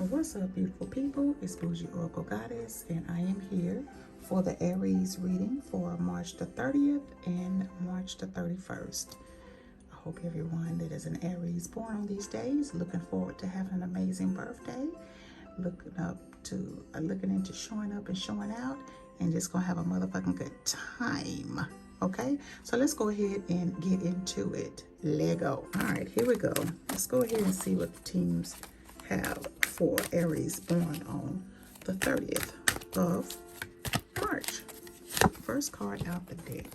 What's up, beautiful people? It's Boujee Oracle Goddess, and I am here for the Aries reading for March the 30th and March the 31st. I hope everyone that is an Aries born on these days looking forward to having an amazing birthday, looking into showing up and showing out, and just gonna have a motherfucking good time. Okay, so let's go ahead and get into it. Lego. All right, here we go. Let's go ahead and see what the teams have for Aries born on the 30th of March. First card out the deck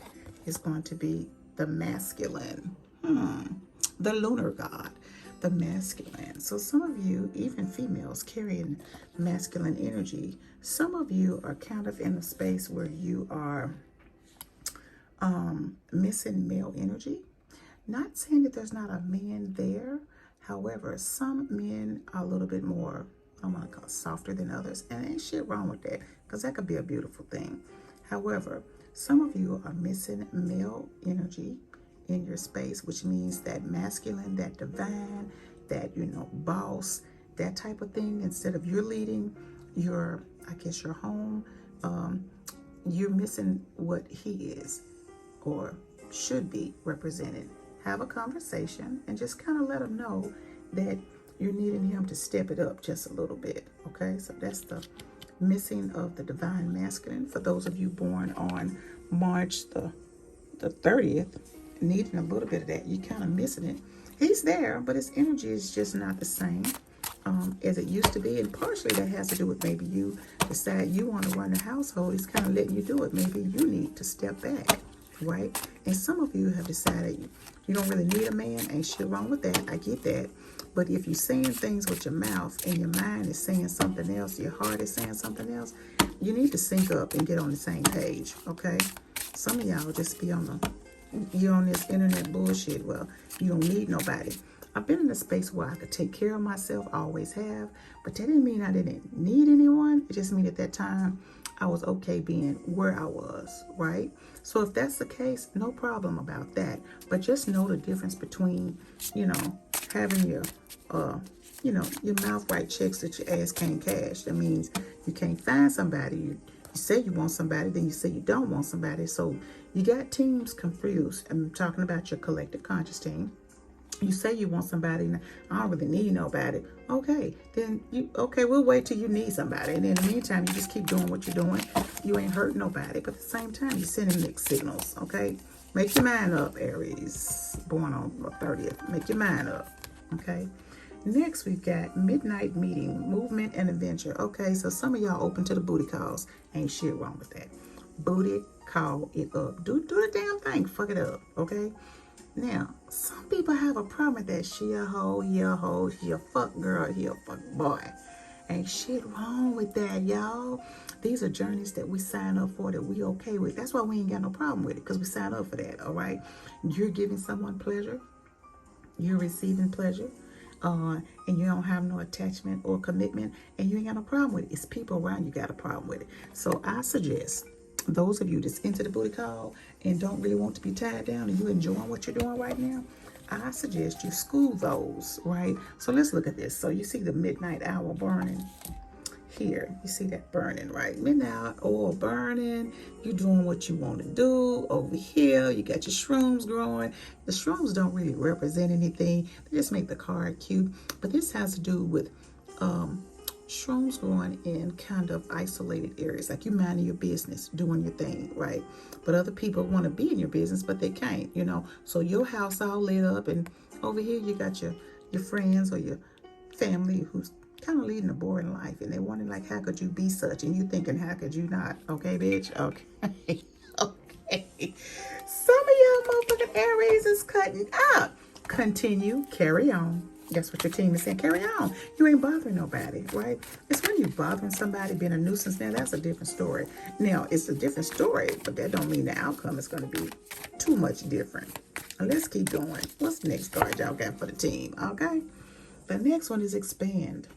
is going to be the masculine, the lunar god, the masculine. So some of you, even females, carrying masculine energy. Some of you are kind of in a space where you are missing male energy. Not saying that there's not a man there. However, some men are a little bit more, I want to call it softer than others. And ain't shit wrong with that, because that could be a beautiful thing. However, some of you are missing male energy in your space, which means that masculine, that divine, that, boss, that type of thing. Instead of you're leading your, your home, you're missing what he is or should be represented. Have a conversation and just kind of let him know that you're needing him to step it up just a little bit. Okay, so that's the missing of the divine masculine. For those of you born on March the 30th, needing a little bit of that, you kind of missing it. He's there, but his energy is just not the same as it used to be. And partially that has to do with maybe you decide you want to run the household. He's kind of letting you do it. Maybe you need to step back, right? And some of you have decided you don't really need a man. Ain't shit wrong with that. I get that. But if you're saying things with your mouth and your mind is saying something else, your heart is saying something else, you need to sync up and get on the same page, okay? Some of y'all just be you're on this internet bullshit. Well, you don't need nobody. I've been in a space where I could take care of myself, I always have, but that didn't mean I didn't need anyone. It just mean at that time I was okay being where I was, right? So if that's the case, no problem about that. But just know the difference between, having your mouth right checks that your ass can't cash. That means you can't find somebody. You say you want somebody, then you say you don't want somebody. So you got teams confused. I'm talking about your collective conscious team. You say you want somebody, and I don't really need nobody. Okay, then we'll wait till you need somebody. And in the meantime, you just keep doing what you're doing. You ain't hurting nobody, but at the same time, you're sending mixed signals, okay? Make your mind up, Aries, born on the 30th. Make your mind up, okay? Next, we've got midnight meeting, movement and adventure. Okay, so some of y'all open to the booty calls. Ain't shit wrong with that. Booty call it up. Do the damn thing. Fuck it up, okay? Now, some people have a problem with that. She a hoe, he a hoe, she a fuck girl, he a fuck boy. Ain't shit wrong with that, y'all. These are journeys that we sign up for that we okay with. That's why we ain't got no problem with it, because we sign up for that, all right? You're giving someone pleasure. You're receiving pleasure. And you don't have no attachment or commitment, and you ain't got no problem with it. It's people around you got a problem with it. So I suggest those of you that's into the booty call and don't really want to be tied down and you enjoying what you're doing right now, I suggest you school those, right? So let's look at this. So you see the midnight hour burning here. You see that burning, right? Midnight oil burning. You're doing what you want to do. Over here, you got your shrooms growing. The shrooms don't really represent anything. They just make the card cute. But this has to do with shrooms growing in kind of isolated areas, like you minding your business, doing your thing, right? But other people want to be in your business, but they can't, So your house all lit up, and over here you got your friends or your family who's kind of leading a boring life, and they're wondering, like, how could you be such? And you thinking, how could you not? Okay, bitch. Okay. Okay. Some of y'all motherfucking Aries is cutting up. Continue. Carry on. That's what your team is saying. Carry on. You ain't bothering nobody, right? It's when you bothering somebody, being a nuisance. Now, that's a different story. Now, it's a different story, but that don't mean the outcome is going to be too much different. Let's keep going. What's the next card y'all got for the team? Okay. The next one is expand.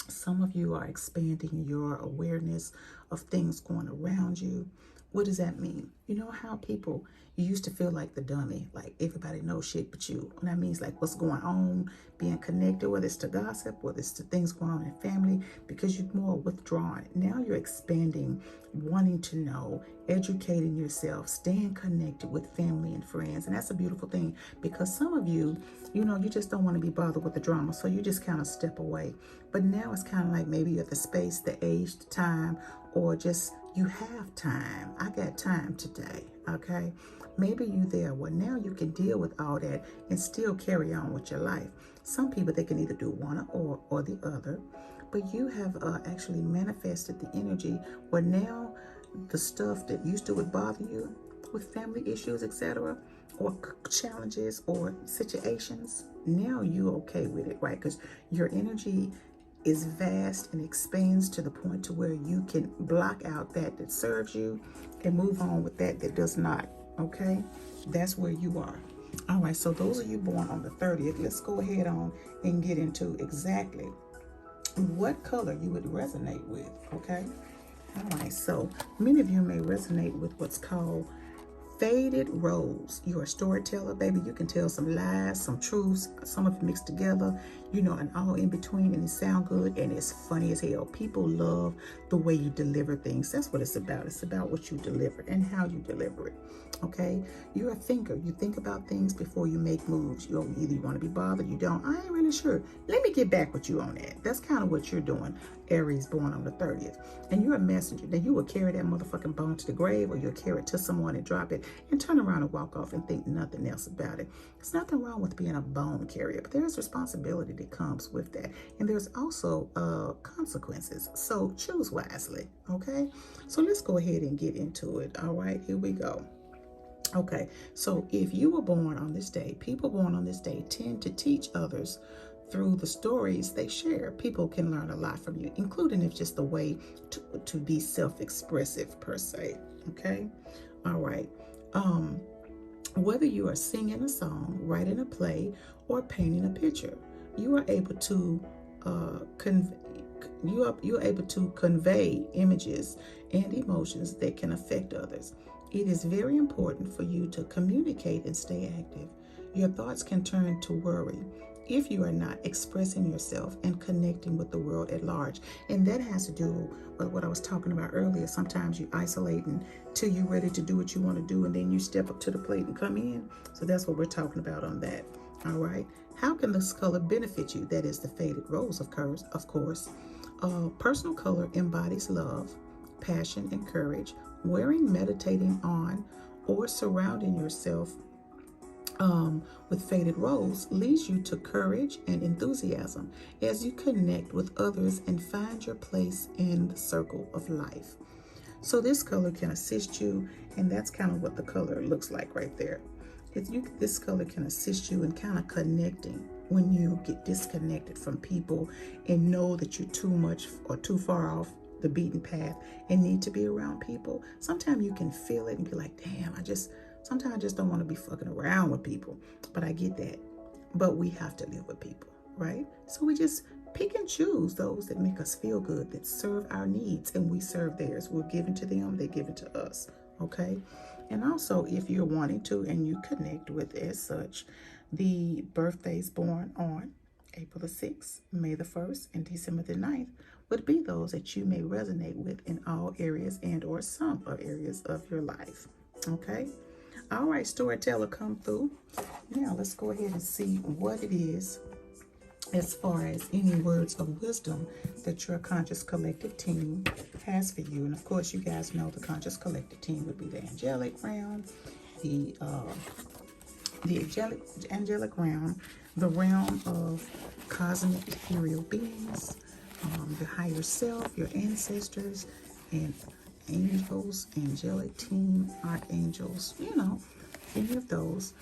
Some of you are expanding your awareness of things going around you. What does that mean? You know how people, you used to feel like the dummy, like everybody knows shit but you. And that means like what's going on, being connected, whether it's to gossip, whether it's to things going on in family, because you're more withdrawn. Now you're expanding, wanting to know, educating yourself, staying connected with family and friends. And that's a beautiful thing, because some of you, you know, you just don't want to be bothered with the drama. So you just kind of step away. But now it's kind of like maybe you're at the space, the age, the time, or just you have time. I got time today, okay? Maybe you there. Well, now you can deal with all that and still carry on with your life. Some people, they can either do one or the other. But you have actually manifested the energy where now the stuff that used to would bother you with family issues, etc., or challenges or situations, now you're okay with it, right? Because your energy is vast and expands to the point to where you can block out that serves you and move on with that does not, okay? That's where you are. All right, so those of you born on the 30th, let's go ahead on and get into exactly what color you would resonate with, okay? All right, so many of you may resonate with what's called faded rose. You're a storyteller, baby. You can tell some lies, some truths, some of it mixed together, you know, and all in between, and it sound good and it's funny as hell. People love the way you deliver things. That's what it's about. It's about what you deliver and how you deliver it. Okay, you're a thinker. You think about things before you make moves. You don't either you want to be bothered, you don't. I ain't really sure. Let me get back with you on that. That's kind of what you're doing, Aries, born on the 30th. And you're a messenger. Now you will carry that motherfucking bone to the grave, or you'll carry it to someone and drop it and turn around and walk off and think nothing else about it. There's nothing wrong with being a bone carrier, but there's responsibility that comes with that. And there's also consequences. So choose wisely, okay? So let's go ahead and get into it. All right, here we go. Okay, so if you were born on this day, people born on this day tend to teach others through the stories they share. People can learn a lot from you, including if just a way to be self-expressive per se. Okay, all right. Whether you are singing a song, writing a play, or painting a picture, you are able to you're able to convey images and emotions that can affect others. It is very important for you to communicate and stay active. Your thoughts can turn to worry if you are not expressing yourself and connecting with the world at large. And that has to do with what I was talking about earlier. Sometimes you isolate until you're ready to do what you want to do, and then you step up to the plate and come in. So that's what we're talking about on that. All right. How can this color benefit you? That is the faded rose, of course. Personal color embodies love, passion, and courage. Wearing, meditating on, or surrounding yourself with faded rose leads you to courage and enthusiasm as you connect with others and find your place in the circle of life. So this color can assist you, and that's kind of what the color looks like right there. This color can assist you in kind of connecting when you get disconnected from people and know that you're too much or too far off the beaten path and need to be around people. Sometimes you can feel it and be like, damn, sometimes I just don't want to be fucking around with people. But I get that. But we have to live with people, right? So we just pick and choose those that make us feel good, that serve our needs, and we serve theirs. We're giving to them, they give it to us, okay? And also, if you're wanting to and you connect with as such, the birthdays born on April the 6th, May the 1st, and December the 9th would be those that you may resonate with in all areas and or some areas of your life, okay? All right, storyteller, come through. Now, let's go ahead and see what it is as far as any words of wisdom that your Conscious Collective team has for you. And of course, you guys know the Conscious Collective team would be the angelic realm, the angelic realm, the realm of cosmic ethereal beings, your higher self, your ancestors, and angels, angelic team, archangels, you know, any of those.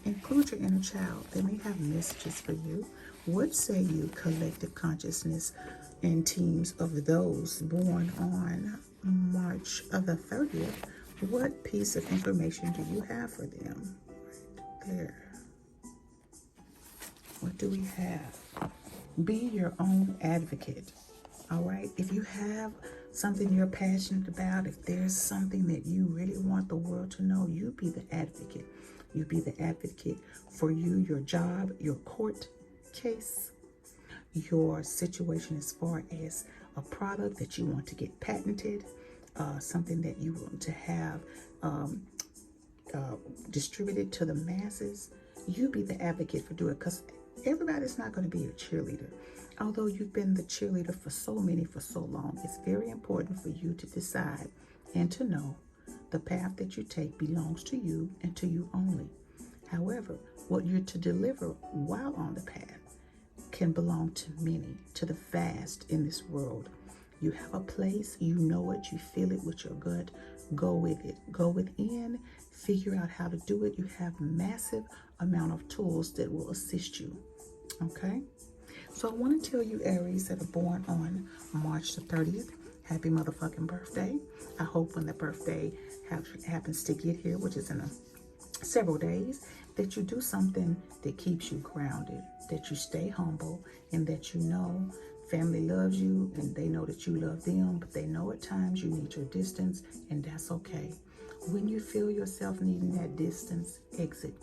Include your inner child. They may have messages for you. What say you, collective consciousness and teams of those born on March of the 30th? What piece of information do you have for them? Right there. What do we have? Be your own advocate. All right. If you have something you're passionate about, if there's something that you really want the world to know, you be the advocate. You be the advocate for you, your job, your court case, your situation as far as a product that you want to get patented, something that you want to have distributed to the masses. You be the advocate for doing it, because everybody's not going to be a cheerleader. Although you've been the cheerleader for so many for so long, it's very important for you to decide and to know the path that you take belongs to you and to you only. However, what you're to deliver while on the path can belong to many, to the vast in this world. You have a place, you know it, you feel it with your gut. Go with it. Go within, figure out how to do it. You have massive amount of tools that will assist you. Okay? So I want to tell you, Aries, that are born on March the 30th, happy motherfucking birthday. I hope when the birthday happens to get here, which is in several days, that you do something that keeps you grounded, that you stay humble, and that you know family loves you and they know that you love them, but they know at times you need your distance, and that's okay. When you feel yourself needing that distance, exit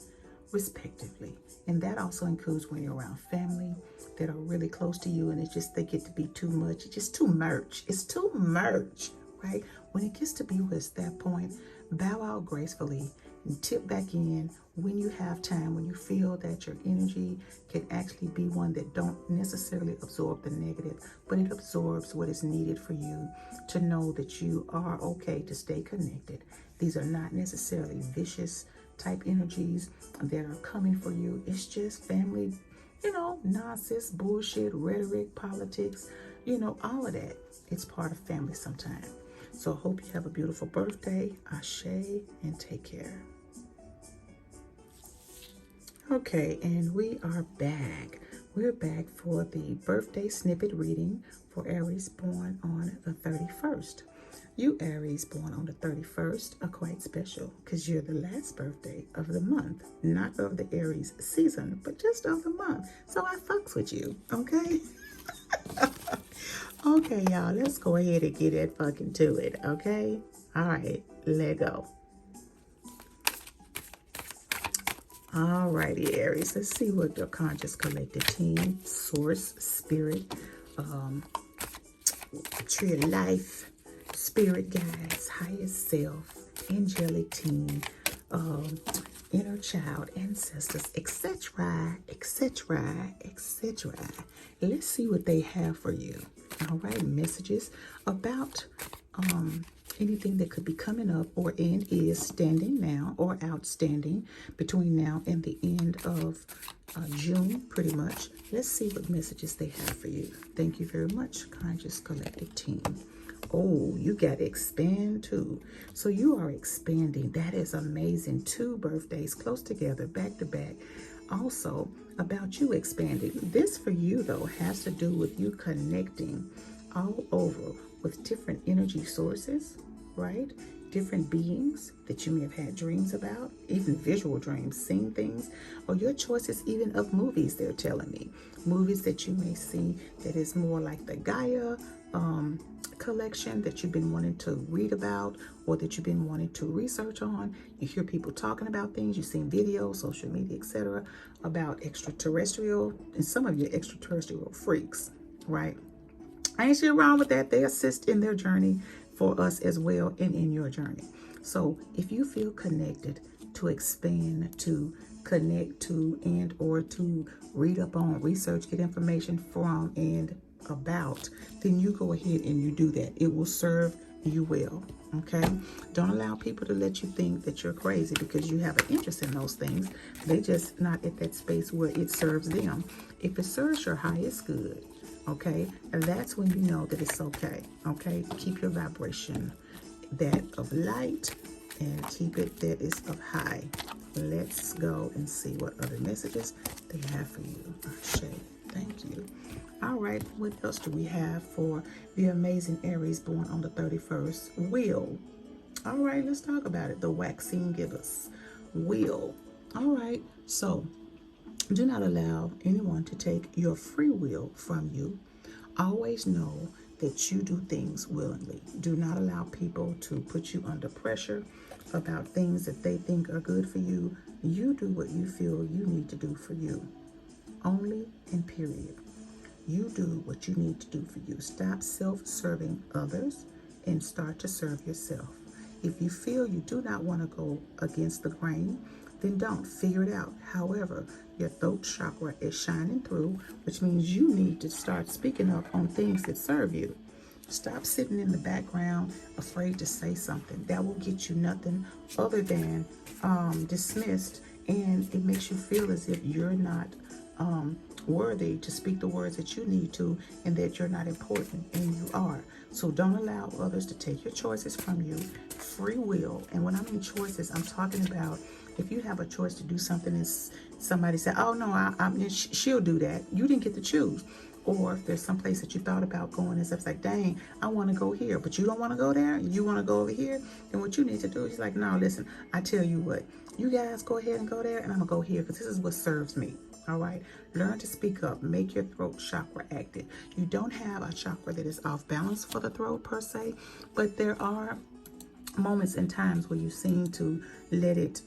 respectively. And that also includes when you're around family that are really close to you and it's just they get to be too much. It's just too much. It's too much, right? When it gets to be where it's that point, bow out gracefully and tip back in when you have time, when you feel that your energy can actually be one that don't necessarily absorb the negative, but it absorbs what is needed for you to know that you are okay to stay connected. These are not necessarily vicious type energies that are coming for you. It's just family, nonsense, bullshit, rhetoric, politics, all of that. It's part of family sometimes. So I hope you have a beautiful birthday. Ashe, and take care. Okay, and we are back. We're back for the birthday snippet reading for Aries born on the 31st. You Aries born on the 31st are quite special because you're the last birthday of the month, not of the Aries season, but just of the month. So I fucks with you, okay? Okay, y'all, let's go ahead and get that fucking to it, okay? All right, let go. All righty, Aries, let's see what your conscious collective team, source, spirit, tree of life, spirit guides, highest self, angelic team, inner child, ancestors, etc., etc., etc. Let's see what they have for you. All right, messages about anything that could be coming up or is standing now or outstanding between now and the end of June, pretty much. Let's see what messages they have for you. Thank you very much, Conscious Collective Team. Oh, you got to expand too. So you are expanding. That is amazing. 2 birthdays close together, back to back. Also, about you expanding. This for you, though, has to do with you connecting all over with different energy sources, right? Different beings that you may have had dreams about, even visual dreams, seeing things, or your choices even of movies, they're telling me. Movies that you may see that is more like the Gaia collection that you've been wanting to read about or that you've been wanting to research on. You hear people talking about things, you've seen videos, social media, etc., about extraterrestrial, and some of you extraterrestrial freaks, right? Ain't shit wrong with that. They assist in their journey for us as well and in your journey. So if you feel connected to expand, to connect to, and or to read up on, research, get information from and about, then you go ahead and you do that. It will serve you well. Okay, don't allow people to let you think that you're crazy because you have an interest in those things. They just not at that space where it serves them. If it serves your highest good, okay, and that's when you know that it's okay. Okay, keep your vibration that of light and keep it that is of high. Let's go and see what other messages they have for you. Ashe, thank you. All right, what else do we have for the amazing Aries born on the 31st? Will. All right, let's talk about it. The waxing givers. Will. All right, so do not allow anyone to take your free will from you. Always know that you do things willingly. Do not allow people to put you under pressure about things that they think are good for you. You do what you feel you need to do for you. Only and period. You do what you need to do for you. Stop self-serving others and start to serve yourself. If you feel you do not want to go against the grain, then don't. Figure it out. However, your throat chakra is shining through, which means you need to start speaking up on things that serve you. Stop sitting in the background afraid to say something. That will get you nothing other than dismissed, and it makes you feel as if you're not worthy to speak the words that you need to, and that you're not important, and you are. So don't allow others to take your choices from you. Free will, and when I mean choices, I'm talking about if you have a choice to do something and somebody said, oh no, she'll do that, you didn't get to choose. Or if there's some place that you thought about going and stuff, it's like, dang, I want to go here, but you don't want to go there, you want to go over here, then what you need to do is like, no, listen, I tell you what, you guys go ahead and go there, and I'm gonna go here because this is what serves me. All right, learn to speak up. Make your throat chakra active. You don't have a chakra that is off balance for the throat per se, but there are moments and times where you seem to let it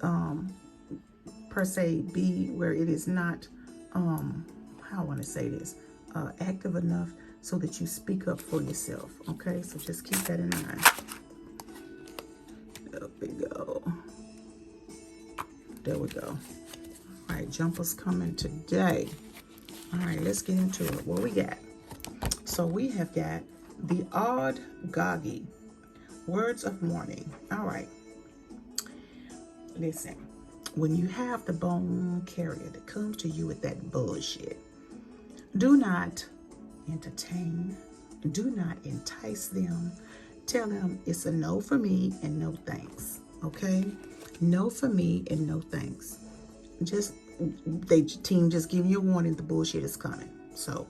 per se be where it is not how I want to say this, active enough so that you speak up for yourself. Okay, so just keep that in mind. There we go. There we go. All right, jumpers coming today. All right, let's get into it. What we got? So we have got the odd goggy. Words of warning. All right. Listen, when you have the bone carrier that comes to you with that bullshit, do not entertain, do not entice them. Tell them it's a no for me and no thanks. Okay? No for me and no thanks. Just team just giving you a warning, the bullshit is coming. So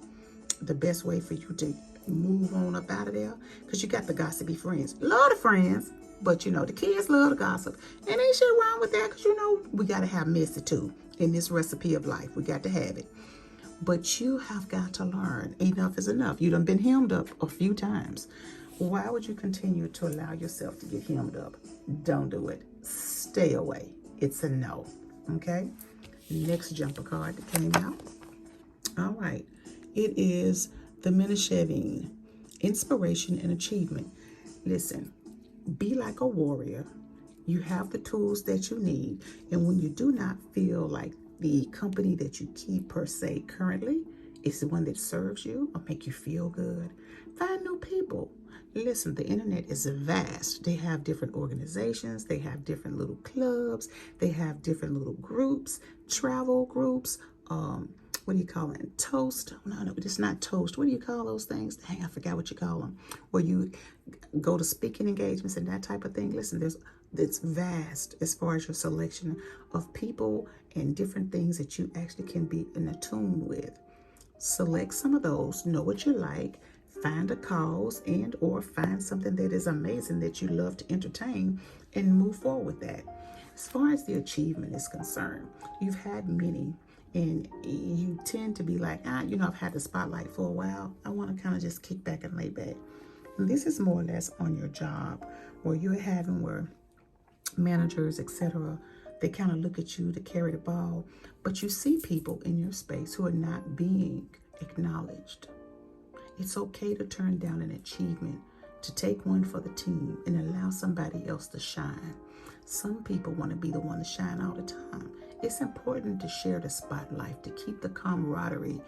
the best way for you to move on up out of there, because you got the gossipy friends. Love the friends, but you know, the kids love the gossip. And ain't shit wrong with that, because you know, we got to have messy too in this recipe of life. We got to have it. But you have got to learn. Enough is enough. You done been hemmed up a few times. Why would you continue to allow yourself to get hemmed up? Don't do it. Stay away. It's a no. Okay? Next jumper card that came out. All right. It is the Menashevine, inspiration and achievement. Listen, be like a warrior. You have the tools that you need. And when you do not feel like the company that you keep per se currently is the one that serves you or make you feel good, find new people. Listen, the internet is vast. They have different organizations. They have different little clubs. They have different little groups, travel groups. What do you call it? Toast? No, it's not toast. What do you call those things? Dang, I forgot what you call them. Where you go to speaking engagements and that type of thing. Listen, it's vast as far as your selection of people and different things that you actually can be in tune with. Select some of those, know what you like, find a cause and or find something that is amazing that you love to entertain and move forward with that. As far as the achievement is concerned, you've had many and you tend to be like, you know, I've had the spotlight for a while. I want to kind of just kick back and lay back. And this is more or less on your job where you're having where managers, etc., they kind of look at you to carry the ball, but you see people in your space who are not being acknowledged. It's okay to turn down an achievement, to take one for the team and allow somebody else to shine. Some people want to be the one to shine all the time. It's important to share the spotlight, to keep the camaraderie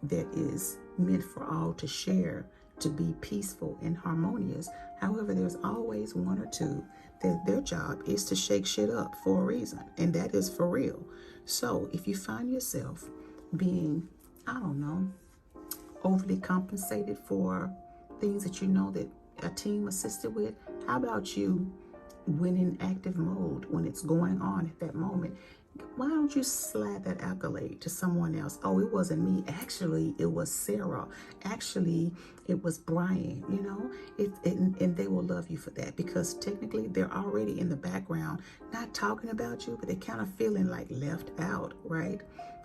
that is meant for all to share, to be peaceful and harmonious. However, there's always one or two that their job is to shake shit up for a reason, and that is for real. So if you find yourself being, I don't know, overly compensated for things that you know that a team assisted with, how about you, when in active mode, when it's going on at that moment, why don't you slide that accolade to someone else? Oh, it wasn't me. Actually, it was Sarah. Actually, it was Brian, you know, and they will love you for that, because technically they're already in the background, not talking about you, but they're kind of feeling like left out, right?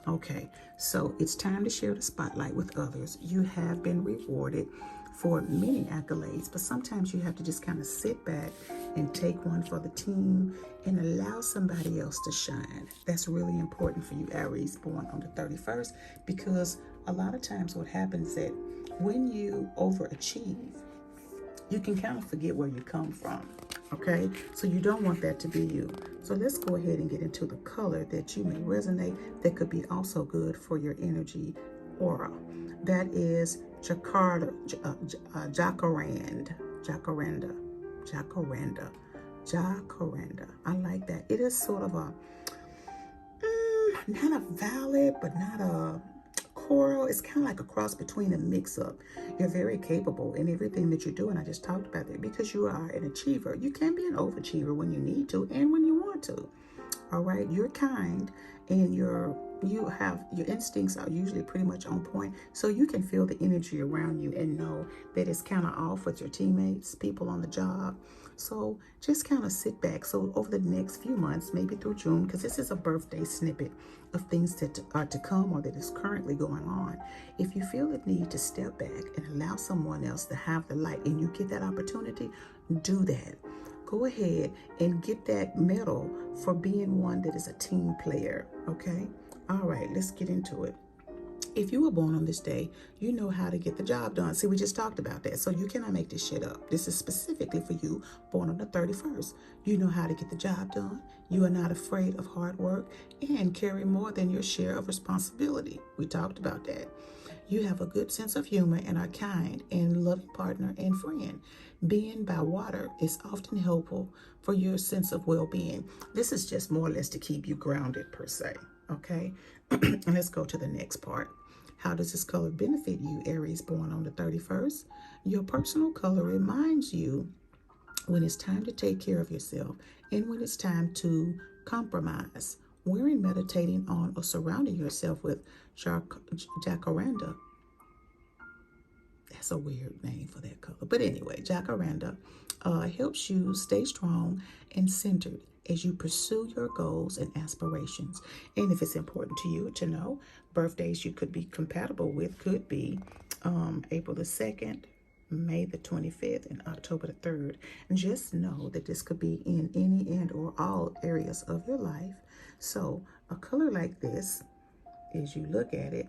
Okay, so it's time to share the spotlight with others. You have been rewarded for many accolades, but sometimes you have to just kind of sit back and take one for the team and allow somebody else to shine. That's really important for you, Aries, born on the 31st, because a lot of times what happens is that when you overachieve, you can kind of forget where you come from. Okay, so you don't want that to be you. So let's go ahead and get into the color that you may resonate that could be also good for your energy aura. That is jacaranda. I like that. It is sort of a not a violet, but not a coral. It's kind of like a cross between a mix-up. You're very capable in everything that you're doing. I just talked about that because you are an achiever. You can be an overachiever when you need to and when you want to. All right, you're kind, and you have your instincts are usually pretty much on point, so you can feel the energy around you and know that it's kind of off with your teammates, people on the job. So just kind of sit back. So over the next few months, maybe through June, because this is a birthday snippet of things that are to come or that is currently going on. If you feel the need to step back and allow someone else to have the light and you get that opportunity, do that. Go ahead and get that medal for being one that is a team player, okay? All right, let's get into it. If you were born on this day, you know how to get the job done. See, we just talked about that. So you cannot make this shit up. This is specifically for you born on the 31st. You know how to get the job done. You are not afraid of hard work and carry more than your share of responsibility. We talked about that. You have a good sense of humor and are kind and loving partner and friend. Being by water is often helpful for your sense of well-being. This is just more or less to keep you grounded per se, okay? And let's go to the next part. How does this color benefit you, Aries, born on the 31st? Your personal color reminds you when it's time to take care of yourself and when it's time to compromise. Wearing, meditating on, or surrounding yourself with jacaranda. That's a weird name for that color. But anyway, jacaranda helps you stay strong and centered as you pursue your goals and aspirations. And if it's important to you to know, birthdays you could be compatible with could be April the 2nd, May the 25th, and October the 3rd. And just know that this could be in any and or all areas of your life. So a color like this, as you look at it,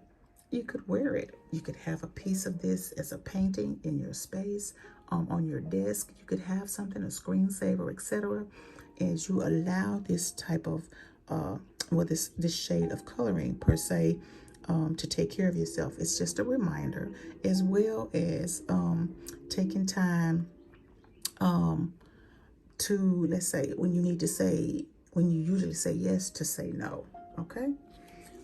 you could wear it. You could have a piece of this as a painting in your space, on your desk. You could have something, a screensaver, etc. As you allow this type of, this shade of coloring per se, to take care of yourself. It's just a reminder, as well as taking time to, let's say, when you usually say yes, to say no. Okay.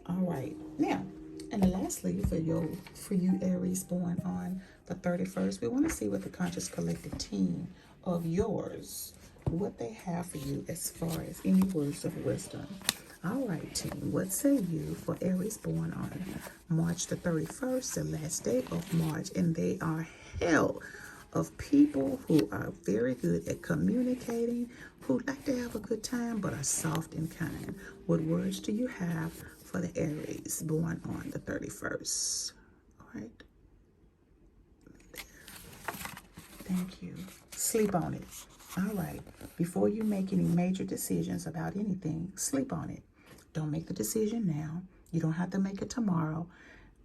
All right. Now, and lastly, for you Aries born on the 31st, we want to see what the conscious collective team of yours, what they have for you as far as any words of wisdom. All right, team, what say you for Aries born on March the 31st, the last day of March, and they are hell of people who are very good at communicating, who like to have a good time, but are soft and kind. What words do you have for the Aries born on the 31st? All right. Thank you. Sleep on it. All right. Before you make any major decisions about anything, sleep on it. Don't make the decision now. You don't have to make it tomorrow.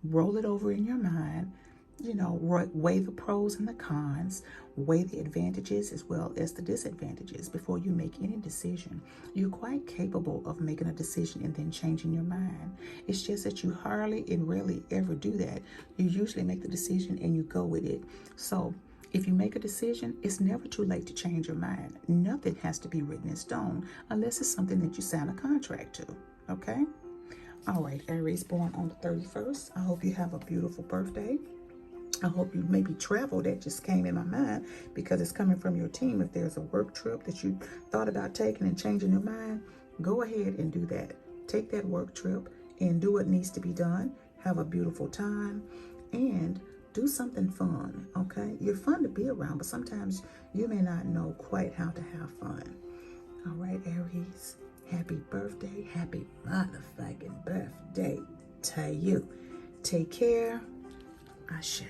Roll it over in your mind. Weigh the pros and the cons, weigh the advantages as well as the disadvantages before you make any decision. You're quite capable of making a decision and then changing your mind. It's just that you hardly and rarely ever do that. You usually make the decision and you go with it. So if you make a decision, it's never too late to change your mind. Nothing has to be written in stone unless it's something that you sign a contract to. Okay? All right, Aries born on the 31st. I hope you have a beautiful birthday. I hope you maybe travel. That just came in my mind because it's coming from your team. If there's a work trip that you thought about taking and changing your mind, go ahead and do that. Take that work trip and do what needs to be done. Have a beautiful time and do something fun, okay? You're fun to be around, but sometimes you may not know quite how to have fun. All right, Aries, happy birthday. Happy motherfucking birthday. to you. Take care. Ashe.